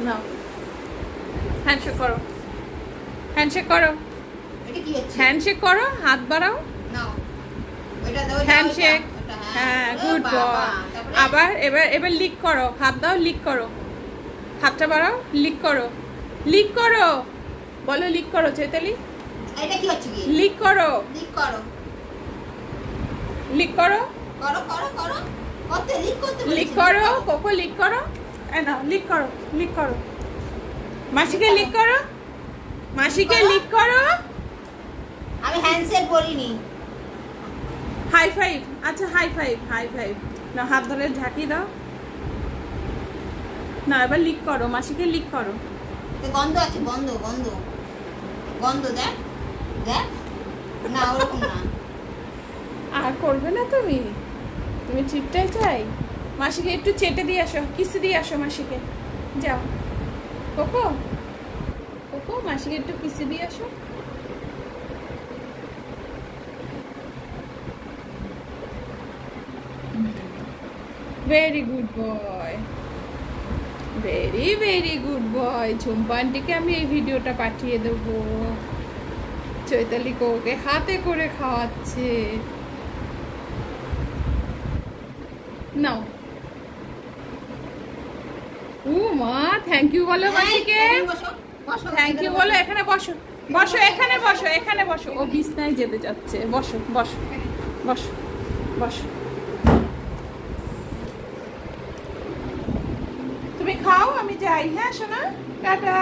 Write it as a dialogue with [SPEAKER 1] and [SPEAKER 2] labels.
[SPEAKER 1] নাও handshake করো, handshake করো,
[SPEAKER 2] এটা কি হচ্ছে?
[SPEAKER 1] হ্যান্ডশেক করো, হাত বাড়াও,
[SPEAKER 2] নাও ওইটা দাও,
[SPEAKER 1] হ্যান্ডশেক। হ্যাঁ গুড বয়। আবার এবার লিক করো, হাত দাও, লিক করো, হাতটা বাড়াও, লিক করো, লিক করো, বলো লিক করো চৈতালি।
[SPEAKER 2] এটা কি হচ্ছে কি?
[SPEAKER 1] লিক করো,
[SPEAKER 2] লিক করো,
[SPEAKER 1] লিক করো,
[SPEAKER 2] করো করো করো, করতে লিক করতে বলেছি।
[SPEAKER 1] লিক করো কোকো, লিক করো, এই নাও লিক করো, লিক করো, মাসিকে লিক করো, মাসিকে লিক করো।
[SPEAKER 2] আমি হ্যান্ডশেক বলিনি।
[SPEAKER 1] হাই ফাইভ, আচ্ছা হাই ফাইভ, হাই ফাইভ না, হাত ধরে ঝাঁকি দাও না, এবার লিক করো, মাসিকে লিক করো।
[SPEAKER 2] গন্ধ আছে, গন্ধ গন্ধ গন্ধ, দেখ দেখ, না ওরকম না।
[SPEAKER 1] আর করবে না তুমি, তুমি চিপটাই চাই। মাসিকে একটু চেটে দিয়ে আসো, কিসে দিয়ে আসো মাসিকে, যাও কোকো, কোকো মাসিকে একটু কিসে দিয়ে আসো। Very good boy, very very good boy. Jhumpa আন্টিকে আমি এই ভিডিওটা পাঠিয়ে দেবো। চৈতালি কোকে হাতে করে খাওয়াচ্ছে। নাও, ও মা থ্যাংক ইউ বলো মাসিকে, থ্যাংক ইউ বলো। এখানে বসো, বসো এখানে বসো, এখানে বসো। ও বিছনায় যেতে যাচ্ছে, বসো বসো বসো বসো। তুমি খাও, আমি যাই। হ্যাঁ সোনা, টাটা।